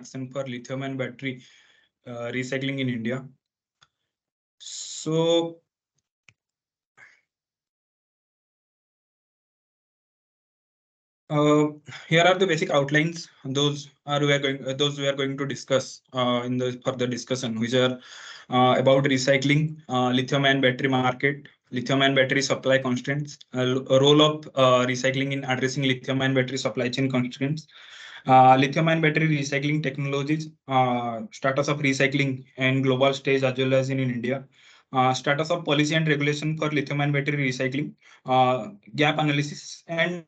action for lithium-ion battery recycling in India. So here are the basic outlines. Those we are going to discuss in the further discussion, which are about recycling, lithium-ion battery market, lithium-ion battery supply constraints, role of recycling in addressing lithium-ion battery supply chain constraints, lithium-ion battery recycling technologies, status of recycling in global stage as well as in India, status of policy and regulation for lithium-ion battery recycling, gap analysis, and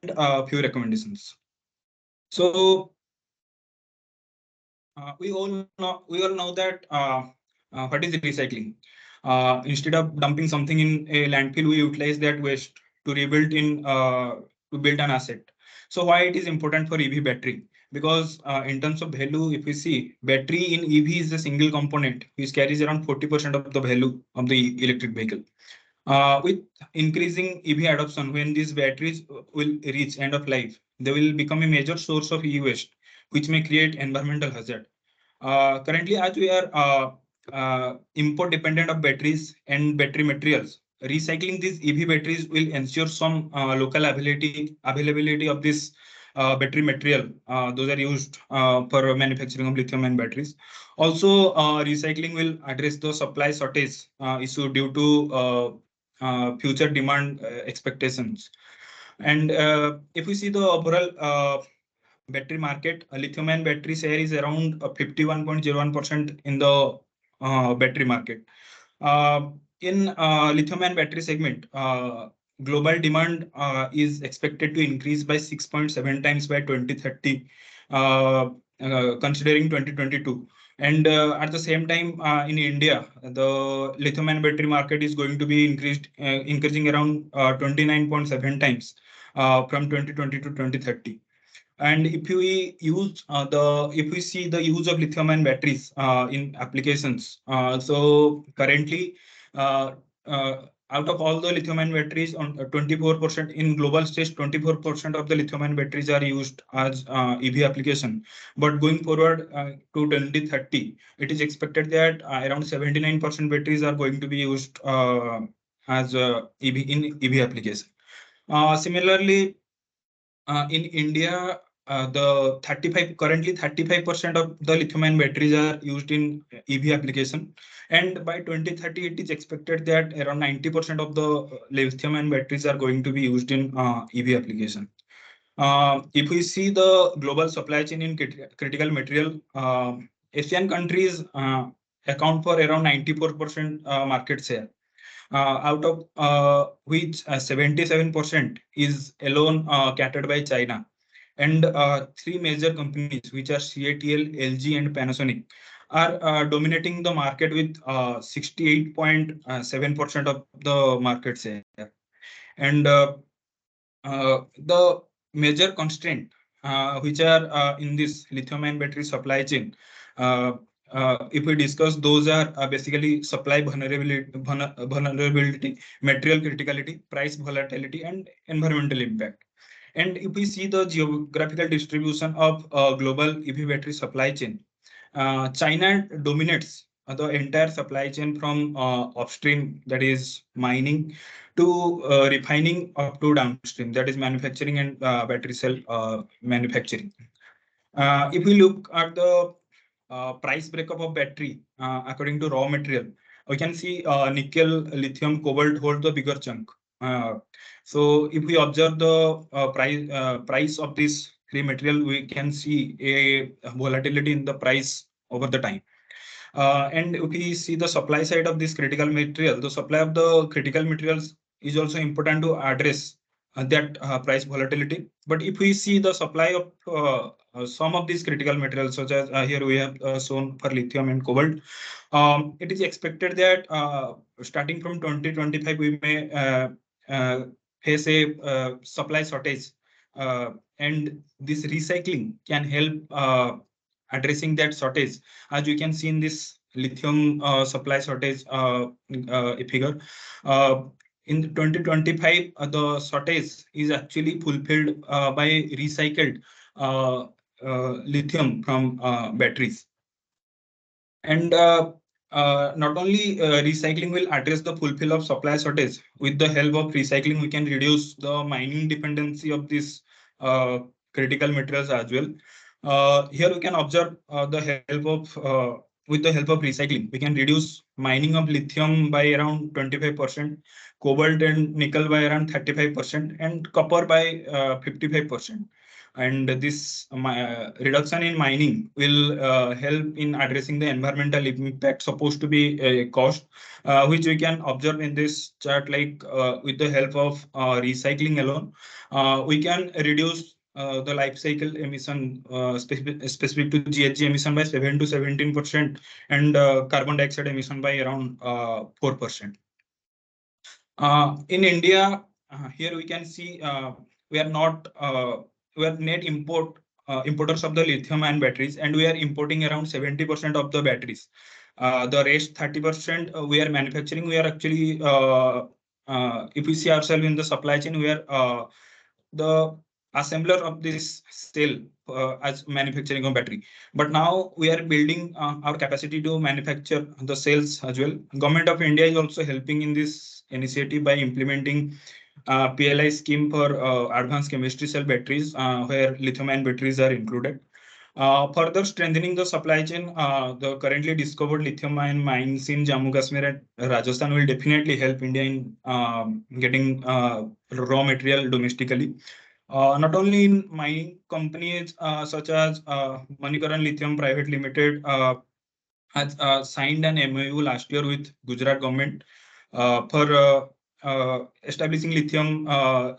few recommendations. So we all know that what is recycling. Instead of dumping something in a landfill, we utilize that waste to rebuild to build an asset. So why it is important for EV battery? Because in terms of value, if we see battery in EV is a single component which carries around 40% of the value of the electric vehicle. With increasing EV adoption, when these batteries will reach end of life, they will become a major source of e-waste, which may create environmental hazard. Currently, as we are import dependent of batteries and battery materials, recycling these EV batteries will ensure some local availability of this battery material. Those are used for manufacturing of lithium-ion batteries. Also, recycling will address the supply shortage issue due to future demand expectations. And if we see the overall battery market, lithium-ion battery share is around 51.01% in the battery market. In lithium-ion battery segment, global demand is expected to increase by 6.7 times by 2030, considering 2022. And at the same time, in India, the lithium-ion battery market is going to be increasing around 29.7 times from 2020 to 2030. And if we see the use of lithium-ion batteries in applications, so currently, uh, out of all the lithium-ion batteries, on 24% in global stage, 24% of the lithium-ion batteries are used as EV application. But going forward to 2030, it is expected that around 79% batteries are going to be used as EV in EV application. Similarly, in India, the 35% of the lithium-ion batteries are used in EV application, and by 2030, it is expected that around 90% of the lithium-ion batteries are going to be used in EV application. If we see the global supply chain in critical material, Asian countries account for around 94% market share, out of which 77% is alone catered by China. And three major companies, which are CATL, LG, and Panasonic, are dominating the market with 68.7% of the market share. And the major constraint which are in this lithium-ion battery supply chain, if we discuss, those are basically supply vulnerability, material criticality, price volatility, and environmental impact. And if we see the geographical distribution of global EV battery supply chain, China dominates the entire supply chain from upstream, that is mining, to refining, up to downstream, that is manufacturing and battery cell manufacturing. If we look at the price breakup of battery according to raw material, we can see nickel, lithium, cobalt hold the bigger chunk. So if we observe the price of this three material, we can see a volatility in the price over the time. And if we see the supply side of this critical material, the supply of the critical materials is also important to address that price volatility. But if we see the supply of some of these critical materials, such as here we have shown for lithium and cobalt, it is expected that starting from 2025, we may face a supply shortage. And this recycling can help addressing that shortage. As you can see in this lithium supply shortage figure, in 2025, the shortage is actually fulfilled by recycled lithium from batteries. And not only recycling will address the fulfill of supply shortage. With the help of recycling, we can reduce the mining dependency of these uh, critical materials as well. Here we can observe with the help of recycling, we can reduce mining of lithium by around 25%, cobalt and nickel by around 35%, and copper by 55%. And this reduction in mining will help in addressing the environmental impact supposed to be a cost, which we can observe in this chart. Like with the help of recycling alone, we can reduce the life cycle emission specific to GHG emission by 7 to 17%, and carbon dioxide emission by around 4%. In India, here we can see we are not we are net importers of the lithium ion batteries, and we are importing around 70% of the batteries. The rest 30% we are manufacturing. We are actually if we see ourselves in the supply chain, we are the assembler of this cell as manufacturing of battery. But now we are building our capacity to manufacture the cells as well. Government of India is also helping in this initiative by implementing PLI scheme for advanced chemistry cell batteries, where lithium-ion batteries are included. Further strengthening the supply chain, the currently discovered lithium-ion mines in Jammu Kashmir and Rajasthan will definitely help India in getting raw material domestically. Not only in mining companies such as Manikaran Lithium Private Limited has signed an MOU last year with Gujarat government for establishing lithium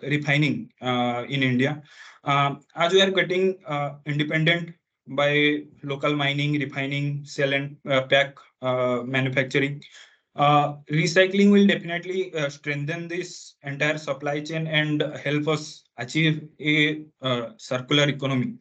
refining in India. As we are getting independent by local mining, refining, cell and pack manufacturing, recycling will definitely strengthen this entire supply chain and help us achieve a circular economy.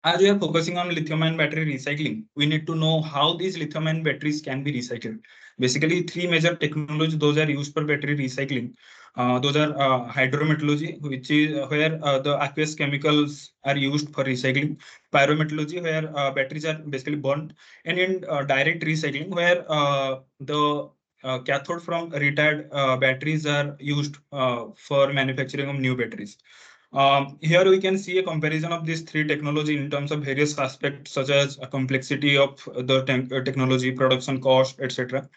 As we are focusing on lithium-ion battery recycling, we need to know how these lithium-ion batteries can be recycled. Basically, three major technologies those are used for battery recycling. Those are hydrometallurgy, which is where the aqueous chemicals are used for recycling. Pyrometallurgy, where batteries are basically burnt, and in direct recycling, where the cathode from retired batteries are used for manufacturing of new batteries. Here we can see a comparison of these three technology in terms of various aspects such as a complexity of the technology, production cost, etc.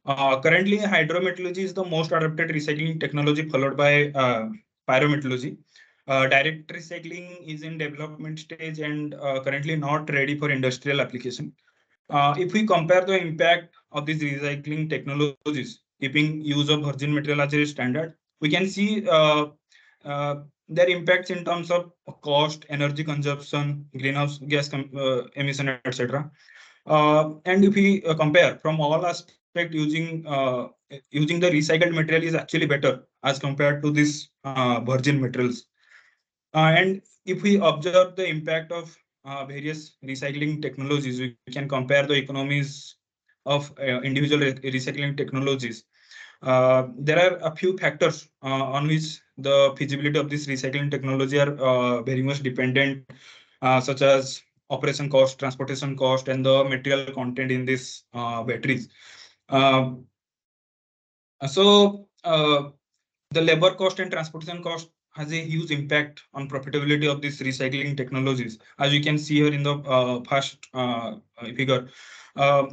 Currently, hydrometallurgy is the most adopted recycling technology, followed by pyrometallurgy. Direct recycling is in development stage and currently not ready for industrial application. If we compare the impact of these recycling technologies, keeping use of virgin material as a standard, we can see their impacts in terms of cost, energy consumption, greenhouse gas emission, etc. And if we compare from all aspects, using the recycled material is actually better as compared to these virgin materials. And if we observe the impact of various recycling technologies, we can compare the economies of individual recycling technologies. There are a few factors on which the feasibility of this recycling technology are very much dependent, such as operation cost, transportation cost, and the material content in these batteries. Um, so the labor cost and transportation cost has a huge impact on profitability of these recycling technologies. As you can see here in the first figure,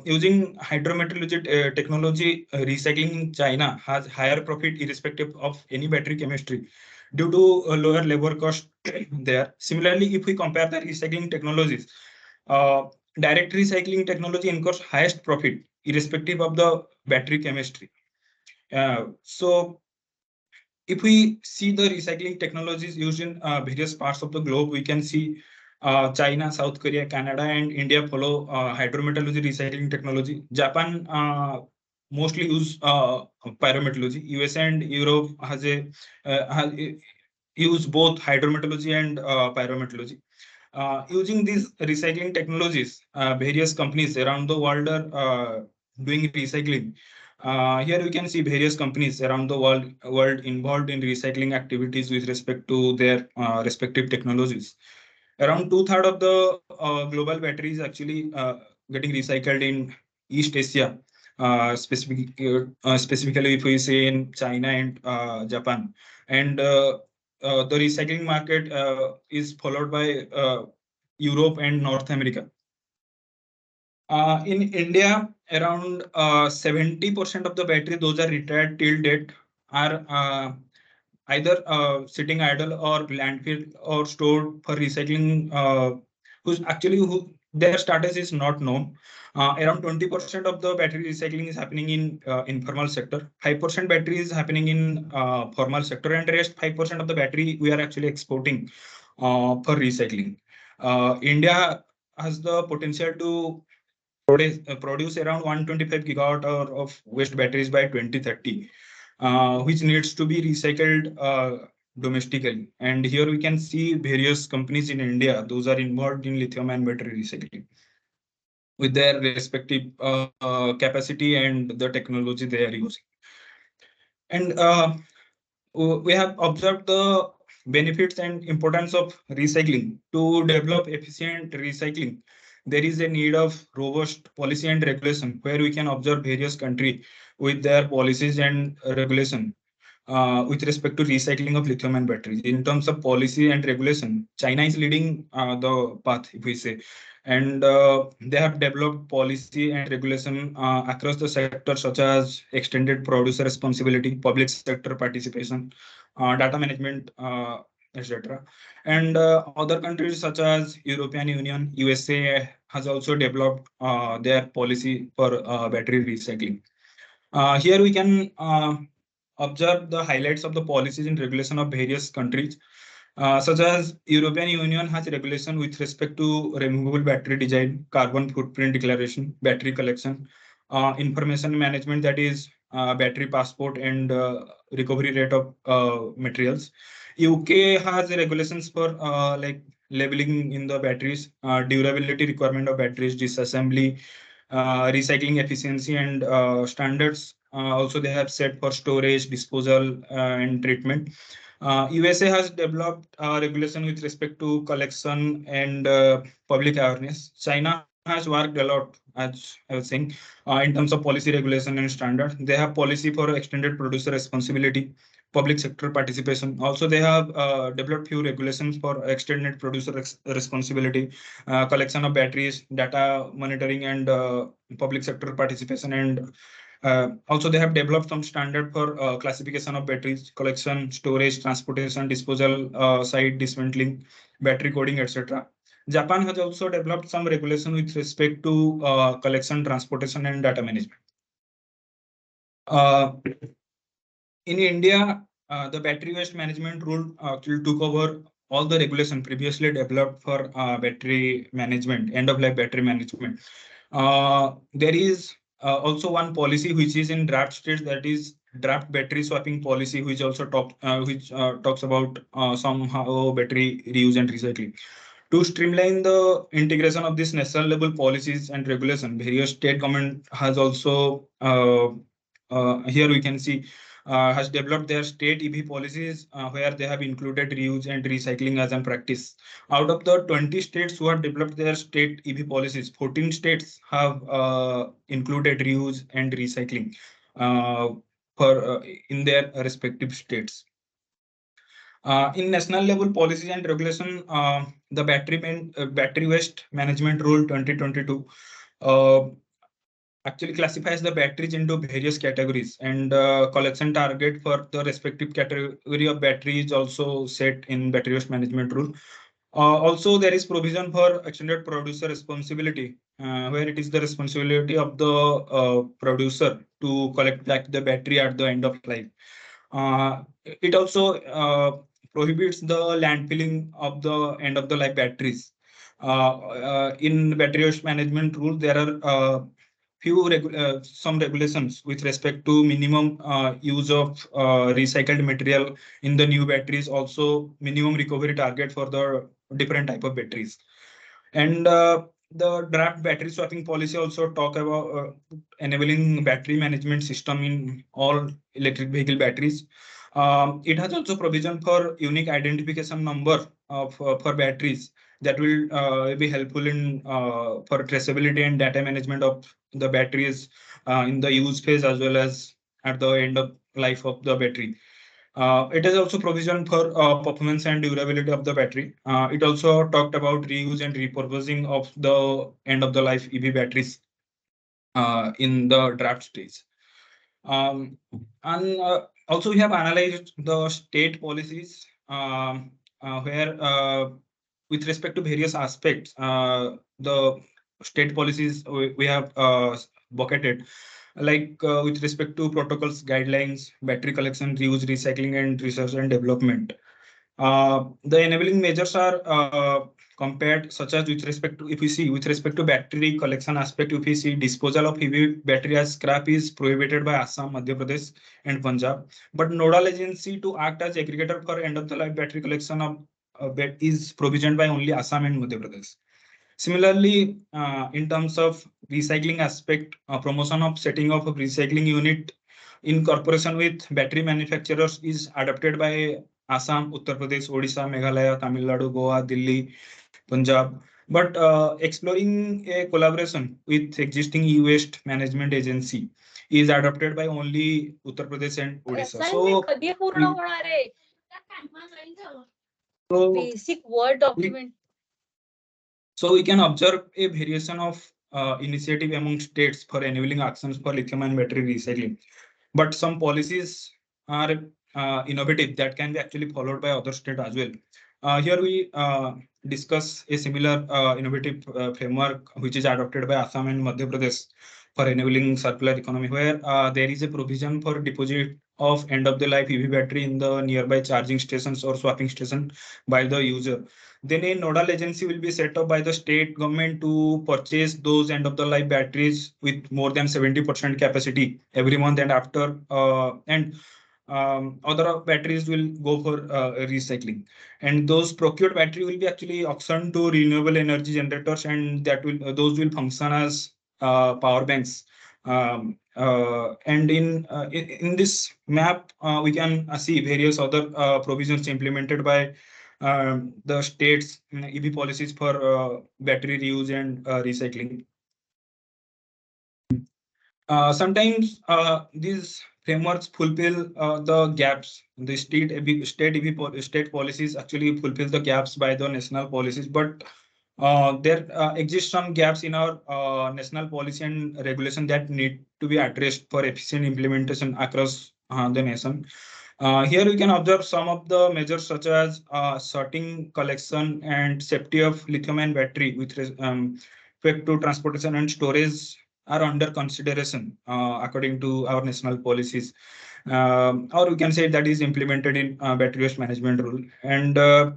using hydrometallurgy technology, recycling in China has higher profit irrespective of any battery chemistry due to a lower labor cost there. Similarly, if we compare the recycling technologies, uh, direct recycling technology incurs highest profit irrespective of the battery chemistry. So if we see the recycling technologies used in various parts of the globe, we can see China, South Korea, Canada, and India follow hydrometallurgy recycling technology. Japan mostly use pyrometallurgy. US and Europe has use both hydrometallurgy and pyrometallurgy. Using these recycling technologies, various companies around the world are doing recycling. Here we can see various companies around the world involved in recycling activities with respect to their respective technologies. Around two-thirds of the global batteries actually getting recycled in East Asia, specifically if we say in China and Japan. And the recycling market is followed by Europe and North America. In India, around 70% of the battery, those are retired till date, are either sitting idle or landfill or stored for recycling, who their status is not known. Around 20% of the battery recycling is happening in informal sector. 5% battery is happening in formal sector, and rest 5% of the battery we are actually exporting for recycling. India has the potential to produce around 125 gigawatt hour of waste batteries by 2030, which needs to be recycled domestically. And here we can see various companies in India, those are involved in lithium ion battery recycling with their respective capacity and the technology they are using. And we have observed the benefits and importance of recycling. To develop efficient recycling, there is a need of robust policy and regulation, where we can observe various countries with their policies and regulation with respect to recycling of lithium ion batteries. In terms of policy and regulation, China is leading the path, if we say, and they have developed policy and regulation across the sectors such as extended producer responsibility, public sector participation, data management, etc. And other countries such as European Union, USA has also developed their policy for battery recycling. Here we can observe the highlights of the policies and regulation of various countries, such as European Union has regulation with respect to removable battery design, carbon footprint declaration, battery collection, information management, that is battery passport, and recovery rate of materials. UK has regulations for like labeling in the batteries, durability requirement of batteries, disassembly, recycling efficiency, and standards. Also, they have set for storage, disposal, and treatment. USA has developed regulation with respect to collection and public awareness. China has worked a lot, as I was saying, in terms of policy regulation and standard. They have policy for extended producer responsibility, public sector participation. Also, they have developed few regulations for extended producer responsibility, collection of batteries, data monitoring, and public sector participation. And also, they have developed some standard for classification of batteries, collection, storage, transportation, disposal, site dismantling, battery coding, etc. Japan has also developed some regulation with respect to collection, transportation, and data management. Uh, in India, the battery waste management rule actually took over all the regulation previously developed for battery management, end of life battery management. There is also one policy which is in draft stage, that is draft battery swapping policy, which also talks about somehow battery reuse and recycling. To streamline the integration of this national level policies and regulation, various state government has also here we can see has developed their state EV policies where they have included reuse and recycling as a practice. Out of the 20 states who have developed their state EV policies, 14 states have included reuse and recycling uh, in their respective states. In national level policies and regulation, the battery waste management rule 2022 uh, actually classifies the batteries into various categories, and collection target for the respective category of battery is also set in battery waste management rule. Also, there is provision for extended producer responsibility, where it is the responsibility of the producer to collect back the battery at the end of life. It also prohibits the landfilling of the end of the life batteries. In battery waste management rule, there are some regulations with respect to minimum use of recycled material in the new batteries, also minimum recovery target for the different type of batteries. And the draft battery swapping policy also talk about enabling battery management system in all electric vehicle batteries. It has also provision for unique identification number of for batteries that will be helpful in for traceability and data management of the batteries in the use phase as well as at the end of life of the battery. It is also provision for performance and durability of the battery. It also talked about reuse and repurposing of the end of the life EV batteries in the draft stage. Um, and Also, we have analyzed the state policies where, with respect to various aspects, the state policies we have bucketed, like with respect to protocols, guidelines, battery collection, reuse, recycling, and research and development. The enabling measures are compared, such as with respect to, if we see with respect to battery collection aspect, if we see disposal of heavy battery as scrap is prohibited by Assam, Madhya Pradesh, and Punjab, but nodal agency to act as aggregator for end of the life battery collection of is provisioned by only Assam and Madhya Pradesh. Similarly, in terms of recycling aspect, promotion of setting up a recycling unit in cooperation with battery manufacturers is adopted by Assam, Uttar Pradesh, Odisha, Meghalaya, Tamil Nadu, Goa, Delhi, Punjab. But exploring a collaboration with existing e-waste management agency is adopted by only Uttar Pradesh and Odisha. So basic Word document. So we can observe a variation of initiative among states for enabling actions for lithium-ion battery recycling. But some policies are innovative that can be actually followed by other states as well. Here we discuss a similar innovative framework which is adopted by Assam and Madhya Pradesh for enabling circular economy, where there is a provision for deposit of end of the life EV battery in the nearby charging stations or swapping station by the user. Then a nodal agency will be set up by the state government to purchase those end of the life batteries with more than 70% capacity every month, and after and other batteries will go for recycling, and those procured battery will be actually auctioned to renewable energy generators, and that will those will function as power banks. And in this map, we can see various other provisions implemented by the state's EV policies for battery reuse and recycling. Sometimes these frameworks fulfill the gaps. The state policies actually fulfill the gaps by the national policies, but there exist some gaps in our national policy and regulation that need to be addressed for efficient implementation across the nation. Here we can observe some of the measures such as sorting, collection, and safety of lithium-ion battery with respect to transportation and storage are under consideration according to our national policies. Or we can say that is implemented in battery waste management rule. And uh,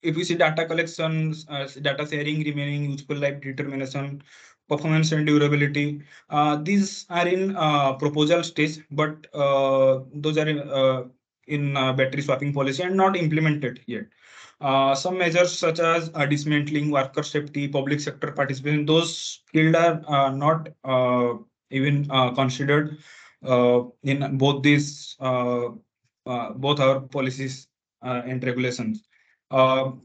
if we see data collections, data sharing, remaining useful life determination, performance and durability, these are in proposal stage, but those are in battery swapping policy and not implemented yet. Some measures such as dismantling, worker safety, public sector participation, those fields are not even considered in both these both our policies and regulations.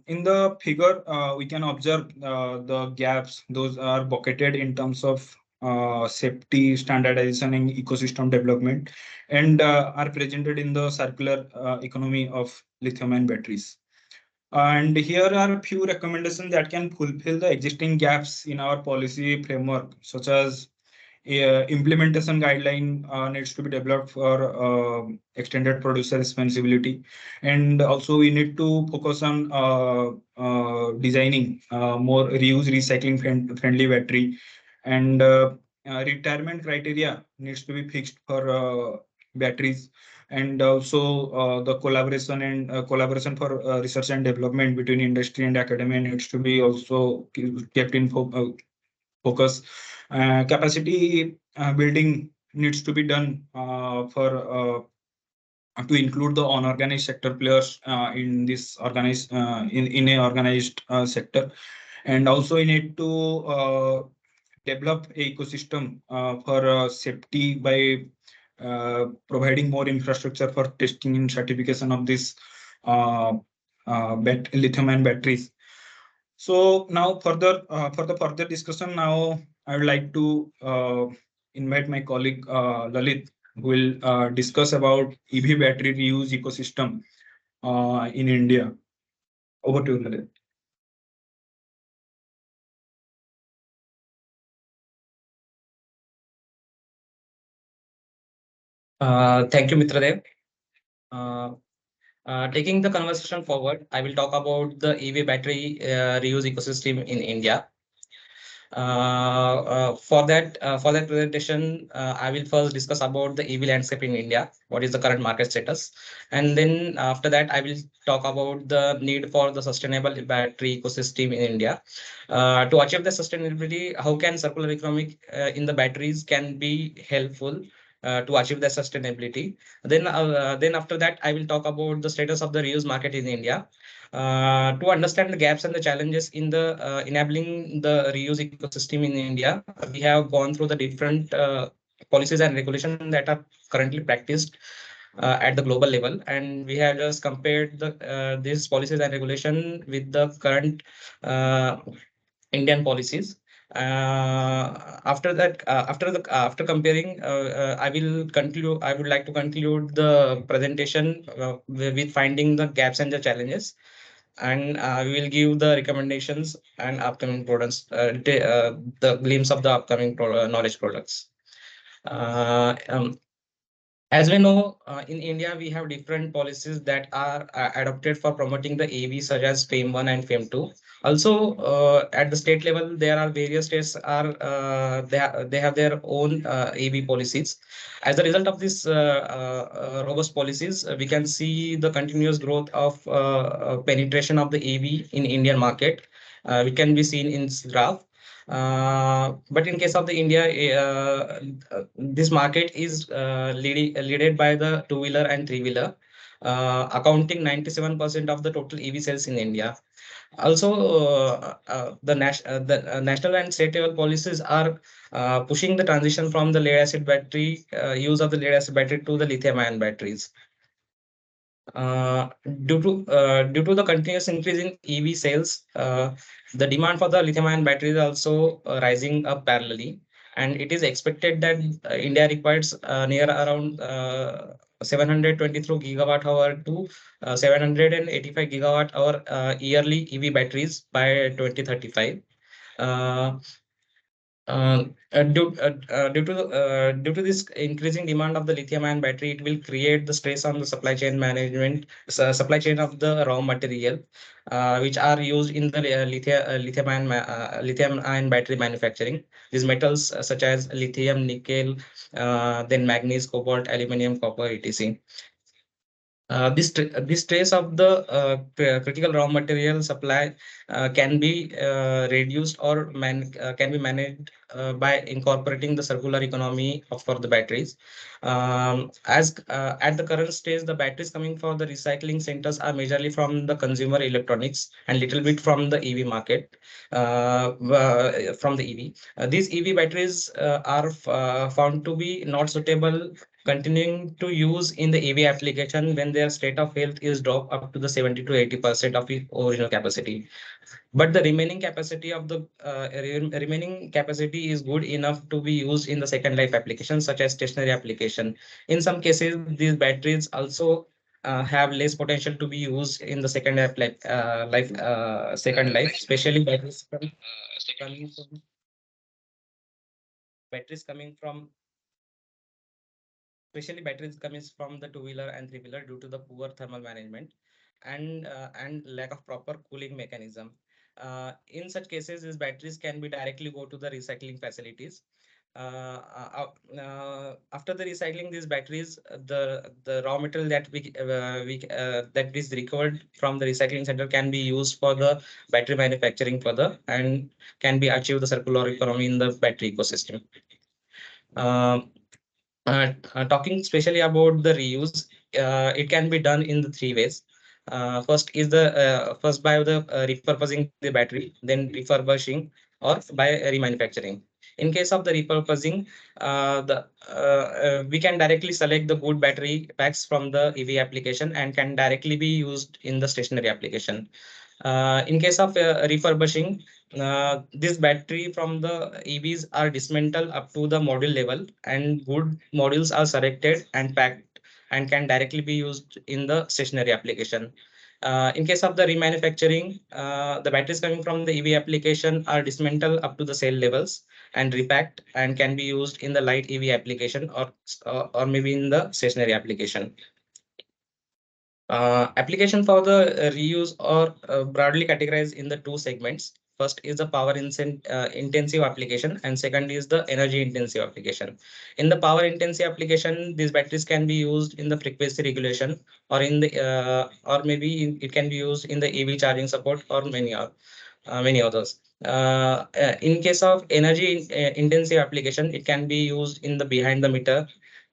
In the figure, we can observe the gaps. Those are bucketed in terms of safety, standardization, and ecosystem development, and are presented in the circular economy of lithium-ion batteries. And here are a few recommendations that can fulfill the existing gaps in our policy framework, such as implementation guideline needs to be developed for extended producer responsibility, and also we need to focus on designing more reuse recycling friendly battery, and retirement criteria needs to be fixed for batteries, and also the collaboration for research and development between industry and academia needs to be also kept in focus. Capacity building needs to be done for to include the unorganized sector players in this organized in a organized sector, and also we need to develop a ecosystem for safety by providing more infrastructure for testing and certification of this lithium-ion batteries. So now for the further discussion, now I would like to invite my colleague Lalit, who will discuss about EV battery reuse ecosystem in India. Over to you, Lalit. Thank you, Mitradev. Uh, Taking the conversation forward, I will talk about the EV battery reuse ecosystem in India. For that presentation, I will first discuss about the EV landscape in India. What is the current market status? And then after that, I will talk about the need for the sustainable battery ecosystem in India. To achieve the sustainability, how can circular economic in the batteries can be helpful to achieve the sustainability. Then after that, I will talk about the status of the reuse market in India. To understand the gaps and the challenges in the enabling the reuse ecosystem in India, we have gone through the different policies and regulations that are currently practiced at the global level, and we have just compared these policies and regulation with the current uh, Indian policies. After comparing, I will conclude. I would like to conclude the presentation with finding the gaps and the challenges, and we will give the recommendations and upcoming products, the glimpse of the upcoming knowledge products. Um, as we know, in India, we have different policies that are adopted for promoting the AV, such as FAME 1 and FAME 2. Also, at the state level, there are various states are they have their own AV policies. As a result of this robust policies, we can see the continuous growth of penetration of the AV in Indian market. Which can be seen in this graph. But in case of the India, this market is leaded by the two-wheeler and three-wheeler, accounting 97% of the total EV sales in India. Also, the national and state level policies are pushing the transition from the lead acid battery use of the lead acid battery to the lithium ion batteries. Uh, due to the continuous increase in EV sales, the demand for the lithium-ion battery is also rising up parallelly, and it is expected that India requires near around 723 gigawatt hour to 785 gigawatt hour yearly EV batteries by 2035. Uh, due to this increasing demand of the lithium-ion battery, it will create the stress on the supply chain management, supply chain of the raw material, which are used in the lithium-ion battery manufacturing. These metals such as lithium, nickel, then manganese, cobalt, aluminum, copper, etc. This trace of the critical raw material supply can be reduced or can be managed by incorporating the circular economy for the batteries. As At the current stage, the batteries coming for the recycling centers are majorly from the consumer electronics and little bit from the EV market. From the EV, these EV batteries are found to be not suitable continuing to use in the AV application when their state of health is dropped up to the 70 to 80% of its original capacity. But the remaining capacity of the remaining capacity is good enough to be used in the second life application, such as stationary application. In some cases, these batteries also have less potential to be used in the second life, especially coming from batteries coming from especially batteries comes from the two-wheeler and three-wheeler due to the poor thermal management and lack of proper cooling mechanism. In such cases, these batteries can be directly go to the recycling facilities. After the recycling these batteries, the raw material that that is recovered from the recycling center can be used for the battery manufacturing further and can be achieve the circular economy in the battery ecosystem. Um Talking especially about the reuse, it can be done in the three ways. First by the repurposing the battery, then refurbishing or by remanufacturing. In case of the repurposing, we can directly select the good battery packs from the EV application and can directly be used in the stationary application. In case of refurbishing, this battery from the EVs are dismantled up to the module level, and good modules are selected and packed and can directly be used in the stationary application. In case of the remanufacturing, the batteries coming from the EV application are dismantled up to the cell levels and repacked and can be used in the light EV application, or maybe in the stationary application. Application for the reuse are broadly categorized in the two segments. First is the intensive application, and second is the energy intensive application. In the power intensive application, these batteries can be used in the frequency regulation, or in the or maybe it can be used in the EV charging support, or many others. In case of energy intensive application, it can be used in the behind the meter,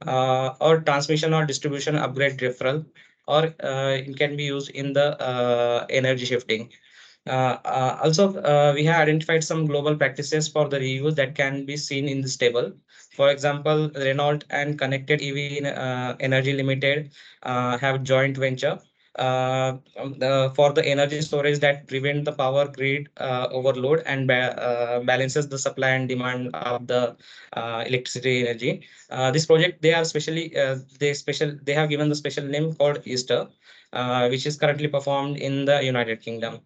or transmission or distribution upgrade referral, or it can be used in the energy shifting. Also, we have identified some global practices for the reuse that can be seen in this table. For example, Renault and Connected EV Energy Limited have joint venture for the energy storage that prevent the power grid overload and balances the supply and demand of the electricity energy. This project, they have given the special name called Easter, which is currently performed in the United Kingdom.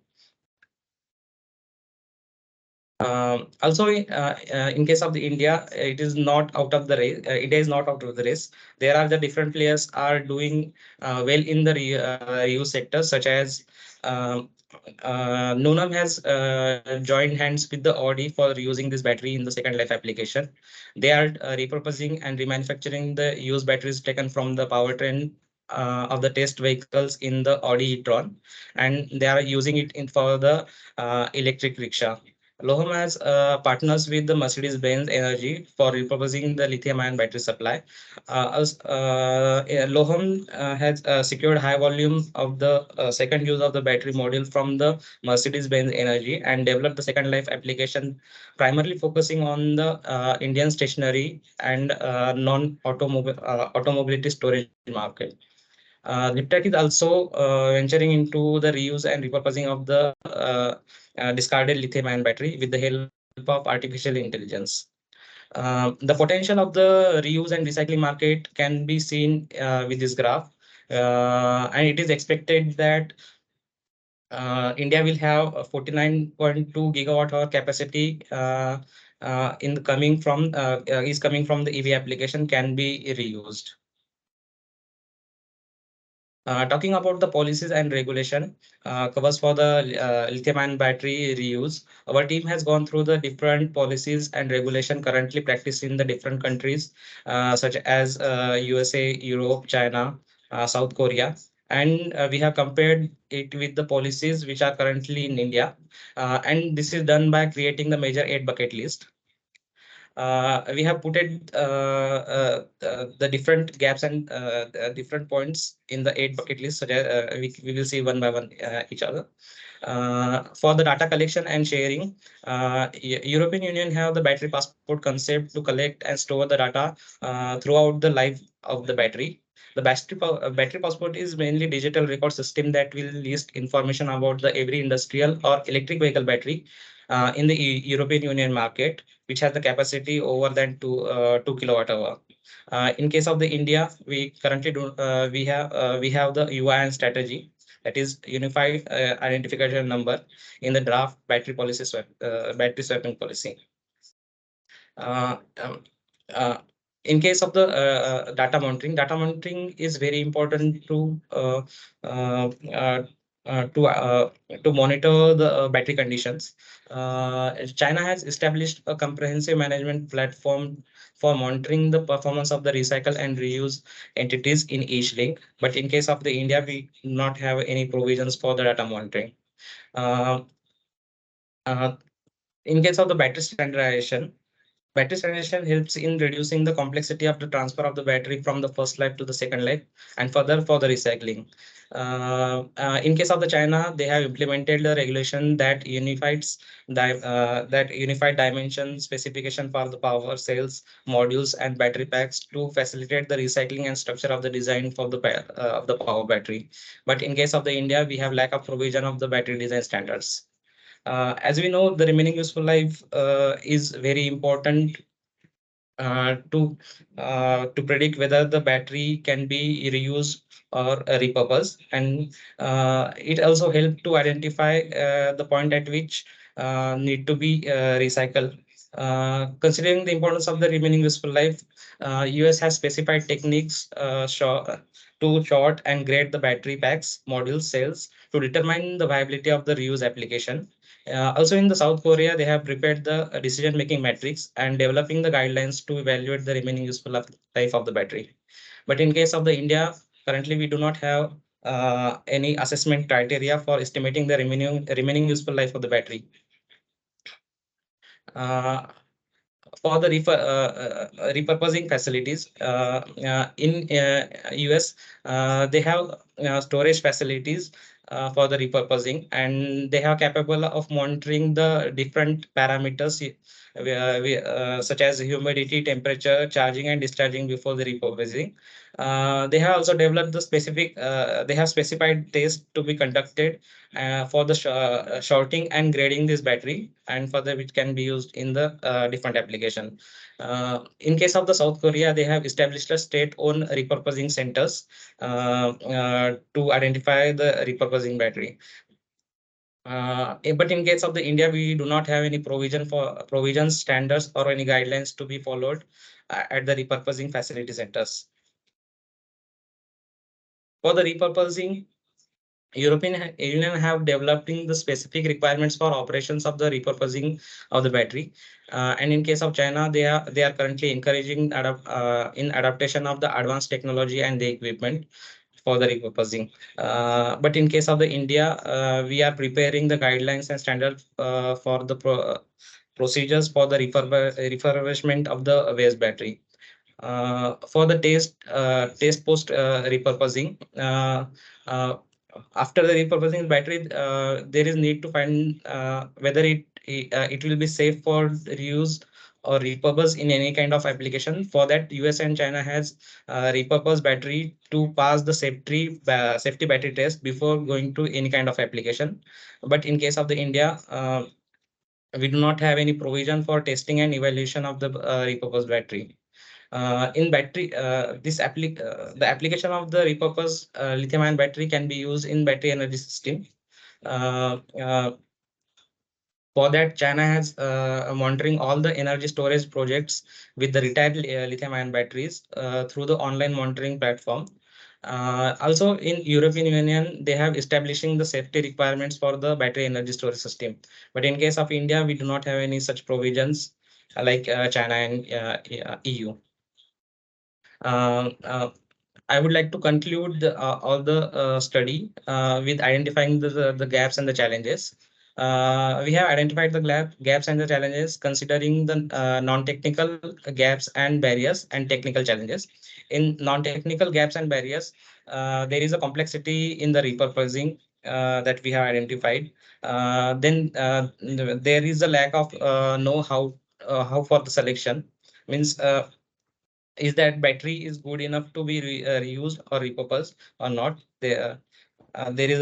Also, in case of the India, it is not out of the race. India is not out of the race. There are the different players are doing well in the reuse sector, such as Nunam has joined hands with the Audi for reusing this battery in the second life application. They are repurposing and remanufacturing the used batteries taken from the powertrain of the test vehicles in the Audi e-tron, and they are using it in for the electric rickshaw. Loham has partners with the Mercedes-Benz Energy for repurposing the lithium-ion battery supply. Loham has secured high volume of the second use of the battery module from the Mercedes-Benz Energy and developed the second life application, primarily focusing on the Indian stationary and non-automobile automobility storage market. Liptech is also venturing into the reuse and repurposing of the discarded lithium-ion battery with the help of artificial intelligence. The potential of the reuse and recycling market can be seen with this graph, and it is expected that India will have a 49.2 gigawatt hour capacity in the coming from is coming from the EV application can be reused. Talking about the policies and regulation covers for the lithium-ion battery reuse, our team has gone through the different policies and regulation currently practiced in the different countries, such as USA, Europe, China, South Korea. And we have compared it with the policies which are currently in India. And this is done by creating the major 8 bucket list. We have put it the different gaps and different points in the 8 bucket list, so that we will see one by one each other. For the data collection and sharing, European Union have the battery passport concept to collect and store the data throughout the life of the battery. The battery passport is mainly digital record system that will list information about the every industrial or electric vehicle battery in the European Union market, which has the capacity over than 2 kilowatt hour. In case of the India, we currently do we have the UIN strategy, that is unified identification number, in the draft battery swapping policy. Uh, um, uh, in case of the data monitoring is very important uh, uh, uh, to uh, to monitor the battery conditions. China has established a comprehensive management platform for monitoring the performance of the recycle and reuse entities in each link. But in case of the India, we do not have any provisions for the data monitoring. Uh, uh, in case of the battery standardization, Battery standardization helps in reducing the complexity of the transfer of the battery from the first life to the second life, and further for the recycling. In case of the China, they have implemented the regulation that unified dimension specification for the power cells, modules, and battery packs to facilitate the recycling and structure of the design for the of the power battery. But in case of the India, we have lack of provision of the battery design standards. As we know, the remaining useful life is very important to predict whether the battery can be reused or repurposed, and it also help to identify the point at which need to be recycled. Considering the importance of the remaining useful life, US has specified techniques to short and grade the battery packs, modules, cells to determine the viability of the reuse application. Also in the South Korea, they have prepared the decision-making metrics and developing the guidelines to evaluate the remaining useful life of the battery. But in case of the India, currently we do not have any assessment criteria for estimating the remaining useful life of the battery. Uh, for the repurposing facilities in US, they have storage facilities for the repurposing, and they are capable of monitoring the different parameters such as humidity, temperature, charging, and discharging before the repurposing. They have also developed the specific. They have specified tests to be conducted for the shorting and grading this battery, and further which can be used in the different application. In case of the South Korea, they have established a state-owned repurposing centers to identify the repurposing battery. But in case of the India, we do not have any provisions, standards, or any guidelines to be followed at the repurposing facility centers. For the repurposing, European Union have developing the specific requirements for operations of the repurposing of the battery, and in case of China, they are currently encouraging in adaptation of the advanced technology and the equipment for the repurposing. But in case of the India, we are preparing the guidelines and standards for the procedures for the refurbishment of the waste battery. For the taste post repurposing, after the repurposing battery, there is need to find whether it will be safe for reuse or repurpose in any kind of application. For that, US and China has repurposed battery to pass the safety battery test before going to any kind of application. But in case of the India, we do not have any provision for testing and evaluation of the repurposed battery. In battery, the application of the repurposed lithium-ion battery can be used in battery energy system. Uh, uh, for that, China has monitoring all the energy storage projects with the retired lithium-ion batteries through the online monitoring platform. Also, in European Union, they have establishing the safety requirements for the battery energy storage system. But in case of India, we do not have any such provisions like China and EU. Um, uh, I would like to conclude all the study with identifying the gaps and the challenges. We have identified the gaps and the challenges, considering the non-technical gaps and barriers and technical challenges. In non-technical gaps and barriers, there is a complexity in the repurposing that we have identified. Then there is a lack of know-how how for the selection. Means is that battery is good enough to be reused or repurposed or not. There is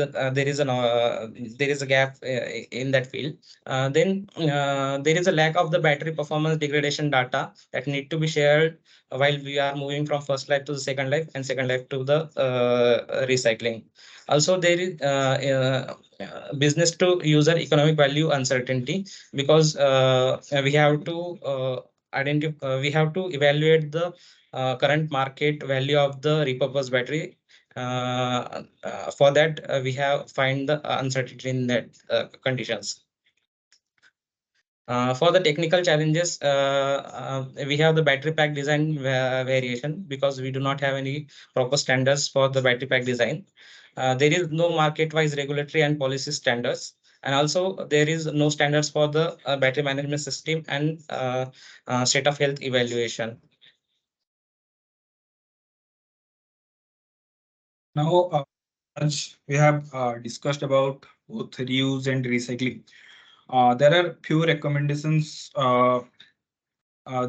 a gap in that field. Then there is a lack of the battery performance degradation data that need to be shared while we are moving from first life to the second life and second life to the recycling. Also, there is business to user economic value uncertainty, because we have to we have to evaluate the current market value of the repurposed battery. For that, we have find the uncertainty in that conditions. For the technical challenges, we have the battery pack design variation, because we do not have any proper standards for the battery pack design. There is no market-wise regulatory and policy standards. And also there is no standards for the battery management system and state of health evaluation. Now, as we have discussed about both reuse and recycling, there are few recommendations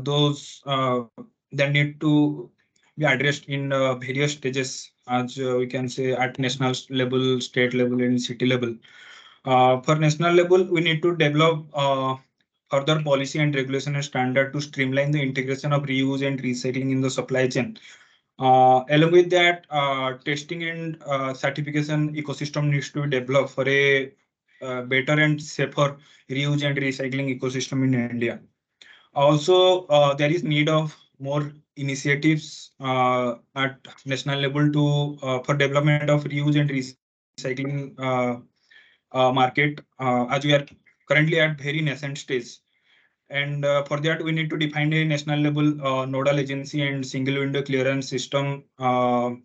those that need to be addressed in various stages, as we can say at national level, state level, and city level. For national level, we need to develop further policy and regulation and standard to streamline the integration of reuse and recycling in the supply chain. Along with that, testing and certification ecosystem needs to be developed for a better and safer reuse and recycling ecosystem in India. Also, there is need of more initiatives at national level to for development of reuse and recycling market, as we are currently at very nascent stage. And for that, we need to define a national level nodal agency and single window clearance system for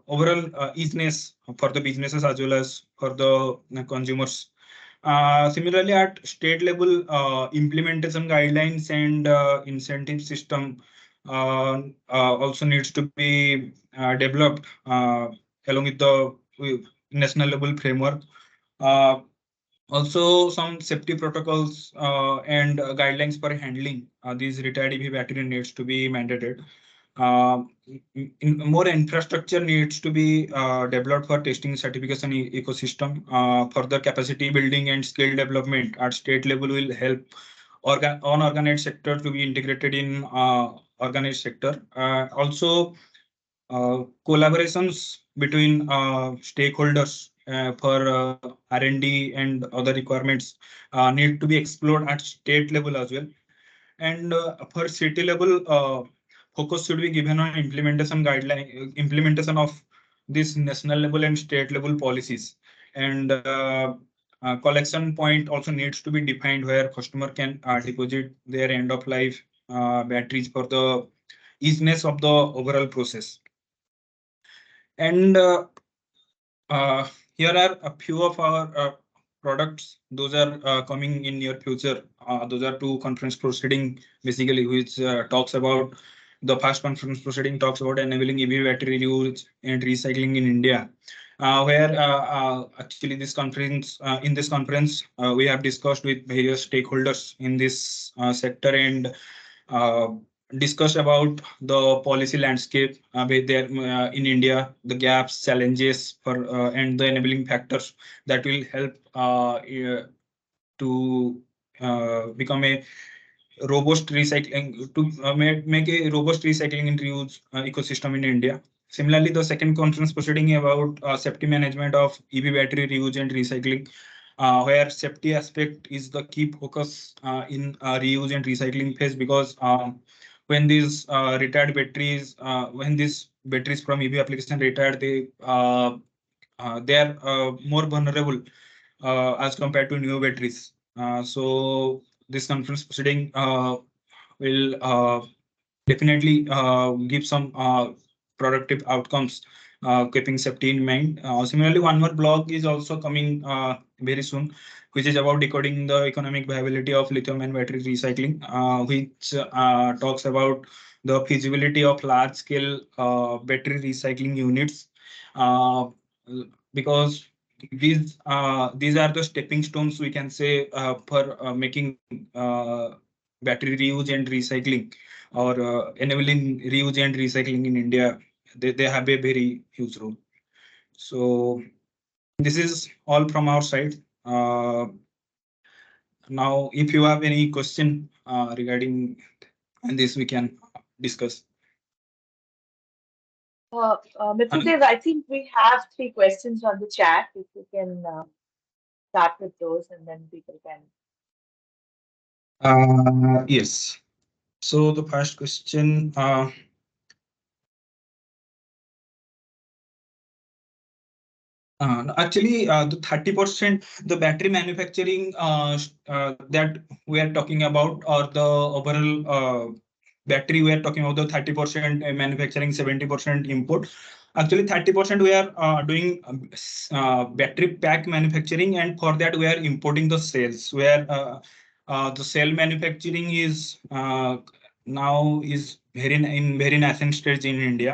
overall easiness for the businesses as well as for the consumers. Similarly, at state level, implementation guidelines and incentive system also needs to be developed along with the national level framework. Uh, Also, some safety protocols and guidelines for handling these retired EV battery needs to be mandated. Uh, More infrastructure needs to be developed for testing certification ecosystem. Further capacity building and skill development at state level will help unorganized sector to be integrated in organized sector. Also, collaborations between stakeholders for R&D and other requirements need to be explored at state level as well. And for city level, focus should be given on implementation of this national level and state level policies. And collection point also needs to be defined where customer can deposit their end of life batteries for the easiness of the overall process. And uh, here are a few of our products. Those are coming in near future. Those are two conference proceeding basically, which talks about the first conference proceeding talks about enabling EV battery reuse and recycling in India. Where actually in this conference we have discussed with various stakeholders in this sector and uh, discuss about the policy landscape with there in India, the gaps, challenges for and the enabling factors that will help to become a robust recycling to make a robust recycling and reuse ecosystem in India. Similarly, the second conference proceeding about safety management of EV battery reuse and recycling, where safety aspect is the key focus in reuse and recycling phase because when these retired batteries, when these batteries from EV application retired, they are more vulnerable as compared to new batteries. So this conference proceeding will definitely give some productive outcomes, keeping safety in mind. Similarly, one more blog is also coming very soon, which is about decoding the economic viability of lithium and battery recycling, which talks about the feasibility of large-scale battery recycling units, uh, because these are the stepping stones we can say for making battery reuse and recycling or enabling reuse and recycling in India. They have a very huge role. So this is all from our side. Now, if you have any question regarding and this, we can discuss. Mithundev, I think we have three questions on the chat. If you can start with those, and then people can. Yes. So the first question. Actually, the 30%, the battery manufacturing that we are talking about, or the overall battery we are talking about, the 30% manufacturing, 70% import. Actually, 30% we are doing battery pack manufacturing, and for that we are importing the cells. Where the cell manufacturing is now is very in very nascent stage in India.